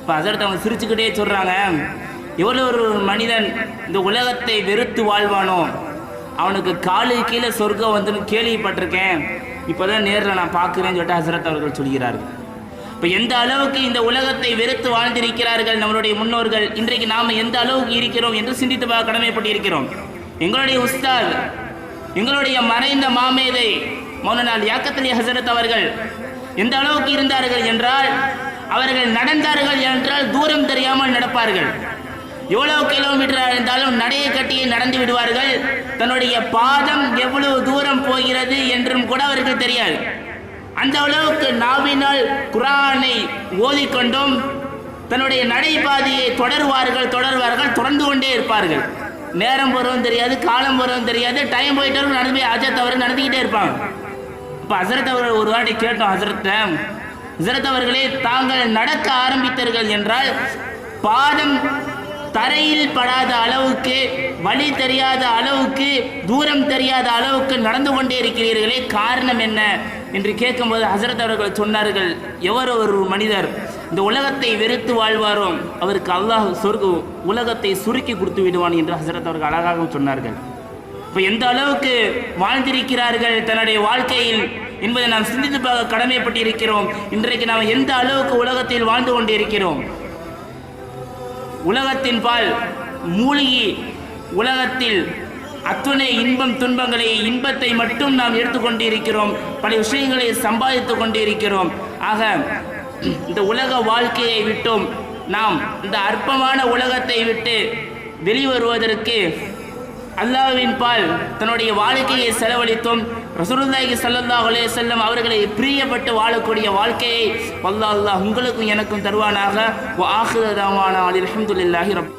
இப்போ ஹஸரத் அவங்க சிரிச்சுக்கிட்டே சொல்கிறாங்க, எவ்வளோ ஒரு மனிதன் இந்த உலகத்தை வெறுத்து வாழ்வானோ அவனுக்கு காலு கீழே சொர்க்கம் வந்துன்னு கேள்விப்பட்டிருக்கேன், இப்போ தான் நேரில் நான் பார்க்குறேன்னு சொல்லிட்டு ஹஸரத் அவர்கள் சொல்கிறார்கள். இப்போ எந்த அளவுக்கு இந்த உலகத்தை வெறுத்து வாழ்ந்திருக்கிறார்கள் நம்மளுடைய முன்னோர்கள், இன்றைக்கு நாம் எந்த அளவுக்கு இருக்கிறோம் என்று சிந்தித்து பார்க்க கடமைப்பட்டிருக்கிறோம். எங்களுடைய உஸ்தாத், எங்களுடைய மறைந்த மாமேதை மௌலானா லியாக்கத் அலி ஹஸரத் அவர்கள் எந்த அளவுக்கு இருந்தார்கள் என்றால், அவர்கள் நடந்தார்கள் என்றால் தூரம் தெரியாமல் நடப்பார்கள். எவ்வளவு கிலோமீட்டர் இருந்தாலும் நடையை கட்டியே நடந்து விடுவார்கள். தன்னுடைய பாதம் எவ்வளவு தூரம் போகிறது என்றும் கூட அவருக்கு தெரியாது. அந்த அளவுக்கு நாவினால் குர்ஆனை ஓதிக்கொண்டும் தன்னுடைய நடைபாதையை தொடர்வார்கள், தொடர்ந்து கொண்டே இருப்பார்கள். நேரம் போகிறதும் தெரியாது, காலம் போகிறதும் தெரியாது, டைம் போயிட்டு நடந்து போய் ஹஜரத் அவர்கள் நடந்துக்கிட்டே இருப்பாங்க. இப்போ ஹஸரத் அவர்கள் ஒரு வாட்டி கேட்டோம், ஹஸரத் அவர்களே, தாங்கள் நடக்க ஆரம்பித்தீர்கள் என்றால் பாதம் தரையில் படாத அளவுக்கு, வழி தெரியாத அளவுக்கு, தூரம் தெரியாத அளவுக்கு நடந்து கொண்டே இருக்கிறீர்களே, காரணம் என்ன என்று கேட்கும்போது ஹஸரத் அவர்கள் சொன்னார்கள், எவர் ஒரு மனிதர் இந்த உலகத்தை வெறுத்து வாழ்வாரோ அவருக்கு அல்லாஹ் உலகத்தை சுருக்கி கொடுத்து விடுவான் என்று ஹஸரத் அவர்கள் அழகாக சொன்னார்கள். இப்போ எந்த அளவுக்கு வாழ்ந்திருக்கிறார்கள் தன்னுடைய வாழ்க்கையில் என்பதை நாம் சிந்தித்து பார்க்க கடமைப்பட்டிருக்கிறோம். இன்றைக்கு நாம் எந்த அளவுக்கு உலகத்தில் வாழ்ந்து கொண்டிருக்கிறோம். உலகத்தின் பால் மூழ்கி உலகத்தில் அத்துணை இன்பம் துன்பங்களை, இன்பத்தை மட்டும் நாம் எடுத்துக்கொண்டிருக்கிறோம், பல விஷயங்களை சம்பாதித்து கொண்டிருக்கிறோம். ஆக இந்த உலக வாழ்க்கையை விட்டும் நாம் இந்த அற்பமான உலகத்தை விட்டு வெளிவருவதற்கு அல்லாஹ்வின் பால் தன்னுடைய வாழ்க்கையை செலவழித்தும் ரசூலுல்லாஹி ஸல்லல்லாஹு அலைஹி வஸல்லம் அவர்களை பிரியப்பட்டு வாழக்கூடிய வாழ்க்கையை அல்லாஹ் உங்களுக்கும் எனக்கும் தருவானாக. வ ஆகிரு தஅவானா அல்ஹம்துலில்லாஹி ரப்